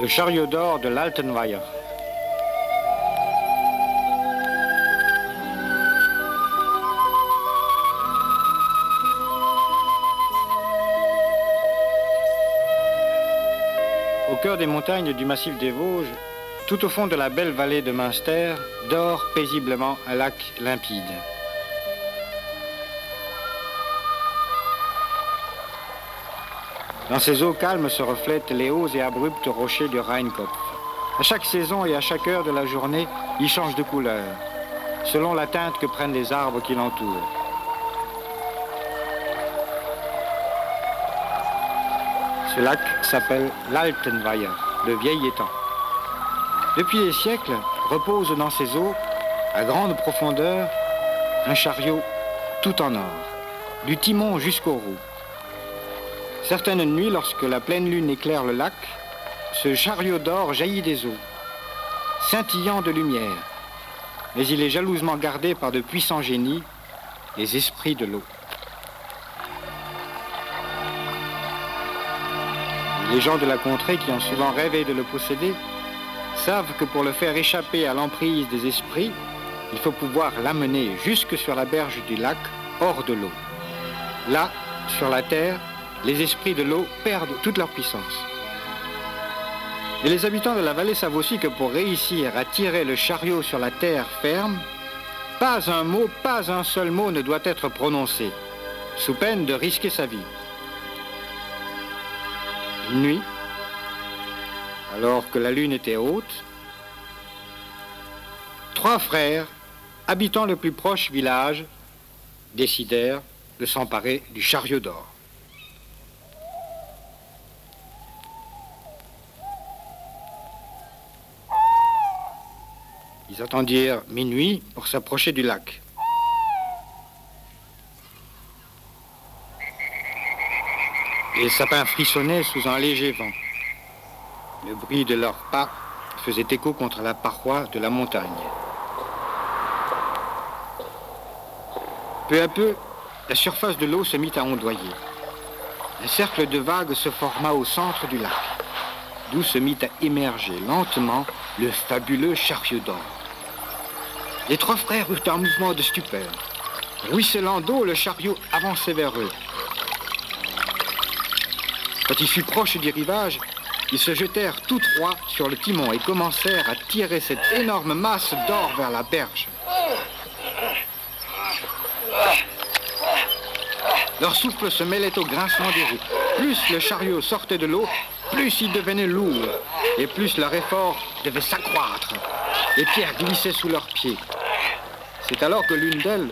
Le chariot d'or de l'Altenweier. Au cœur des montagnes du massif des Vosges, tout au fond de la belle vallée de Münster, dort paisiblement un lac limpide. Dans ces eaux calmes se reflètent les hauts et abrupts rochers du Rheinkopf. À chaque saison et à chaque heure de la journée, ils changent de couleur, selon la teinte que prennent les arbres qui l'entourent. Ce lac s'appelle l'Altenweier, le vieil étang. Depuis des siècles, repose dans ces eaux, à grande profondeur, un chariot tout en or, du timon jusqu'aux roues. Certaines nuits, lorsque la pleine lune éclaire le lac, ce chariot d'or jaillit des eaux, scintillant de lumière, mais il est jalousement gardé par de puissants génies, les esprits de l'eau. Les gens de la contrée qui ont souvent rêvé de le posséder savent que pour le faire échapper à l'emprise des esprits, il faut pouvoir l'amener jusque sur la berge du lac, hors de l'eau. Là, sur la terre, les esprits de l'eau perdent toute leur puissance. Et les habitants de la vallée savent aussi que pour réussir à tirer le chariot sur la terre ferme, pas un mot, pas un seul mot ne doit être prononcé, sous peine de risquer sa vie. Une nuit, alors que la lune était haute, 3 frères, habitant le plus proche village, décidèrent de s'emparer du chariot d'or. Ils attendirent minuit pour s'approcher du lac. Les sapins frissonnaient sous un léger vent. Le bruit de leurs pas faisait écho contre la paroi de la montagne. Peu à peu, la surface de l'eau se mit à ondoyer. Un cercle de vagues se forma au centre du lac, d'où se mit à émerger lentement le fabuleux chariot d'or. Les 3 frères eurent un mouvement de stupeur. Ruisselant d'eau, le chariot avançait vers eux. Quand il fut proche du rivage, ils se jetèrent tous 3 sur le timon et commencèrent à tirer cette énorme masse d'or vers la berge. Leur souffle se mêlait au grincement des roues. Plus le chariot sortait de l'eau, plus il devenait lourd et plus leur effort devait s'accroître. Les pierres glissaient sous leurs pieds. C'est alors que l'une d'elles,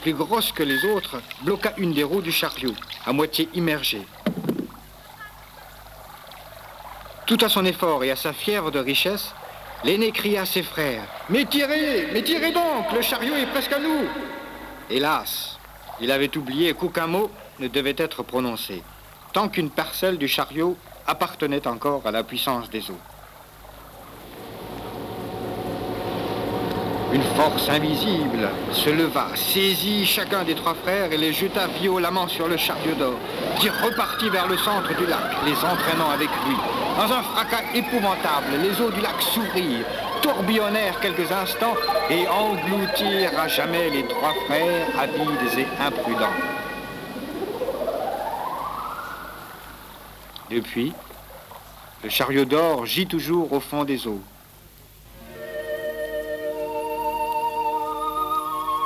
plus grosse que les autres, bloqua une des roues du chariot, à moitié immergée. Tout à son effort et à sa fièvre de richesse, l'aîné cria à ses frères « Mais tirez donc, le chariot est presque à nous !» Hélas, il avait oublié qu'aucun mot ne devait être prononcé, tant qu'une parcelle du chariot appartenait encore à la puissance des eaux. Une force invisible se leva, saisit chacun des 3 frères et les jeta violemment sur le chariot d'or, qui repartit vers le centre du lac, les entraînant avec lui. Dans un fracas épouvantable, les eaux du lac s'ouvrirent, tourbillonnèrent quelques instants et engloutirent à jamais les 3 frères avides et imprudents. Depuis, le chariot d'or gît toujours au fond des eaux.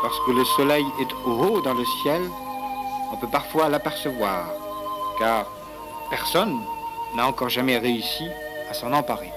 Lorsque le soleil est haut dans le ciel, on peut parfois l'apercevoir, car personne n'a encore jamais réussi à s'en emparer.